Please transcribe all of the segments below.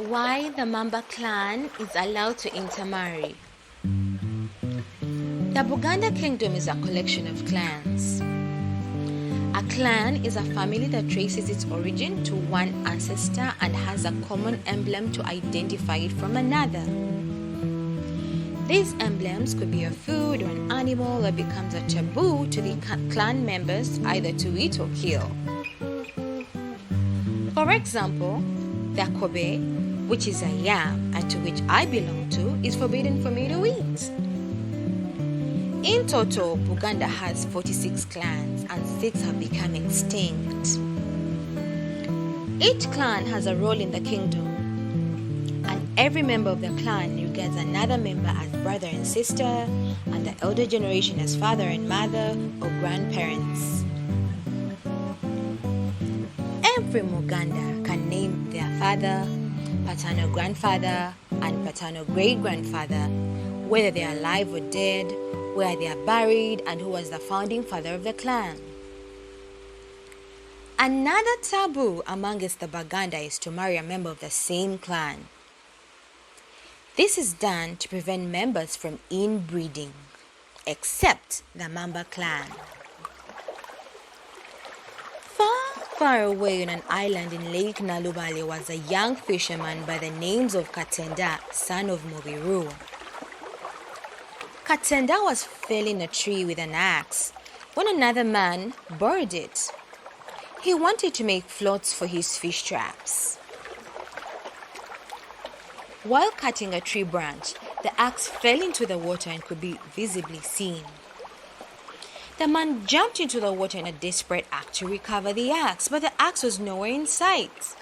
Why the Mamba clan is allowed to intermarry. The Buganda kingdom is a collection of clans. A clan is a family that traces its origin to one ancestor and has a common emblem to identify it from another. These emblems could be a food or an animal that becomes a taboo to the clan members either to eat or kill. For example, the Kobe, which is a yam and to which I belong to, is forbidden for me to eat. In total, Buganda has 46 clans and 6 have become extinct. Each clan has a role in the kingdom, and every member of the clan regards another member as brother and sister, and the elder generation as father and mother or grandparents. Every Muganda can name their father, paternal grandfather, and paternal great-grandfather, whether they are alive or dead, where they are buried, and who was the founding father of the clan. Another taboo amongst the Baganda is to marry a member of the same clan. This is done to prevent members from inbreeding, except the Mamba clan. Far away on an island in Lake Nalubale was a young fisherman by the names of Katenda, son of Mubiru. Katenda was felling a tree with an axe when another man borrowed it. He wanted to make floats for his fish traps. While cutting a tree branch, the axe fell into the water and could be visibly seen. The man jumped into the water in a desperate act to recover the axe, but the axe was nowhere in sight.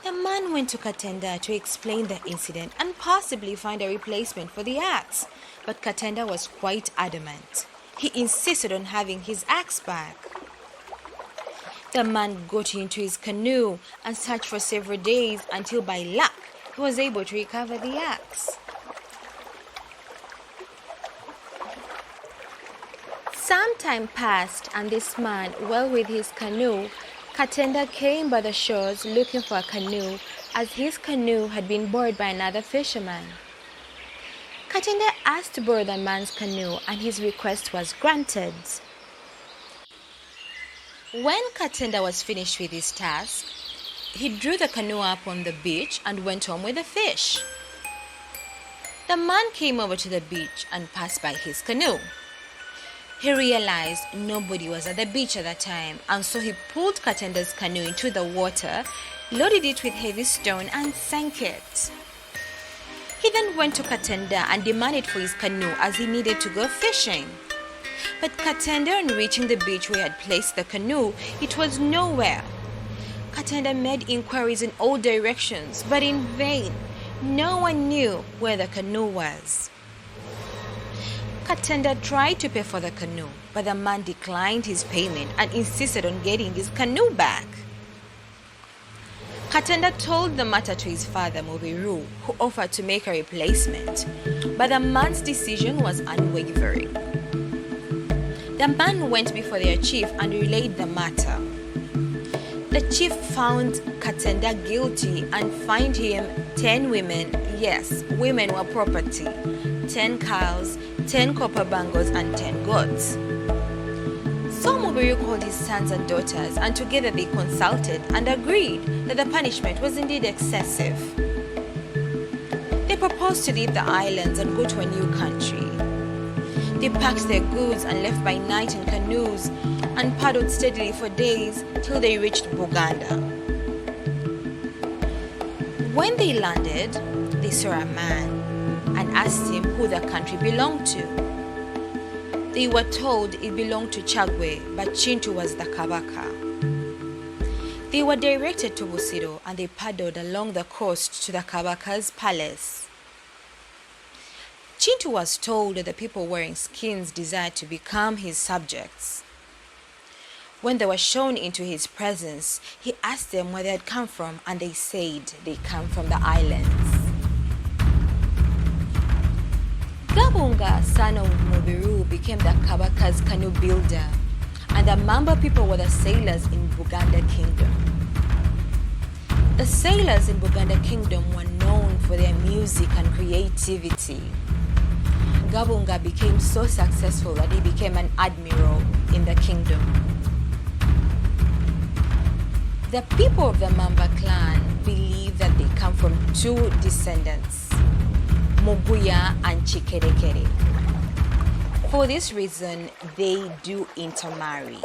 The man went to Katenda to explain the incident and possibly find a replacement for the axe, but Katenda was quite adamant. He insisted on having his axe back. The man got into his canoe and searched for several days until by luck he was able to recover the axe. Some time passed, and this man, well with his canoe, Katenda came by the shores looking for a canoe, as his canoe had been borrowed by another fisherman. Katenda asked to borrow the man's canoe, and his request was granted. When Katenda was finished with his task, he drew the canoe up on the beach and went home with the fish. The man came over to the beach and passed by his canoe. He realized nobody was at the beach at that time, and so he pulled Katenda's canoe into the water, loaded it with heavy stone, and sank it. He then went to Katenda and demanded for his canoe as he needed to go fishing. But Katenda, on reaching the beach where he had placed the canoe, it was nowhere. Katenda made inquiries in all directions, but in vain. No one knew where the canoe was. Katenda tried to pay for the canoe, but the man declined his payment and insisted on getting his canoe back. Katenda told the matter to his father, Mubiru, who offered to make a replacement, but the man's decision was unwavering. The man went before their chief and relayed the matter. The chief found Katenda guilty and fined him 10 women, yes, women were property, 10 cows, 10 copper bangles, and 10 goats. So Mubiru called his sons and daughters, and together they consulted and agreed that the punishment was indeed excessive. They proposed to leave the islands and go to a new country. They packed their goods and left by night in canoes and paddled steadily for days till they reached Buganda. When they landed, they saw a man and asked him who the country belonged to. They were told it belonged to Chagwe, but Chintu was the Kabaka. They were directed to Busiro and they paddled along the coast to the Kabaka's palace. Chintu was told that the people wearing skins desired to become his subjects. When they were shown into his presence, he asked them where they had come from, and they said they come from the islands. Gabunga, son of Mubiru, became the Kabaka's canoe builder, and the Mamba people were the sailors in Buganda Kingdom. The sailors in Buganda Kingdom were known for their music and creativity. Gabunga became so successful that he became an admiral in the kingdom. The people of the Mamba clan believe that they come from two descendants, Muguya and Chikerekere. For this reason, they do intermarry.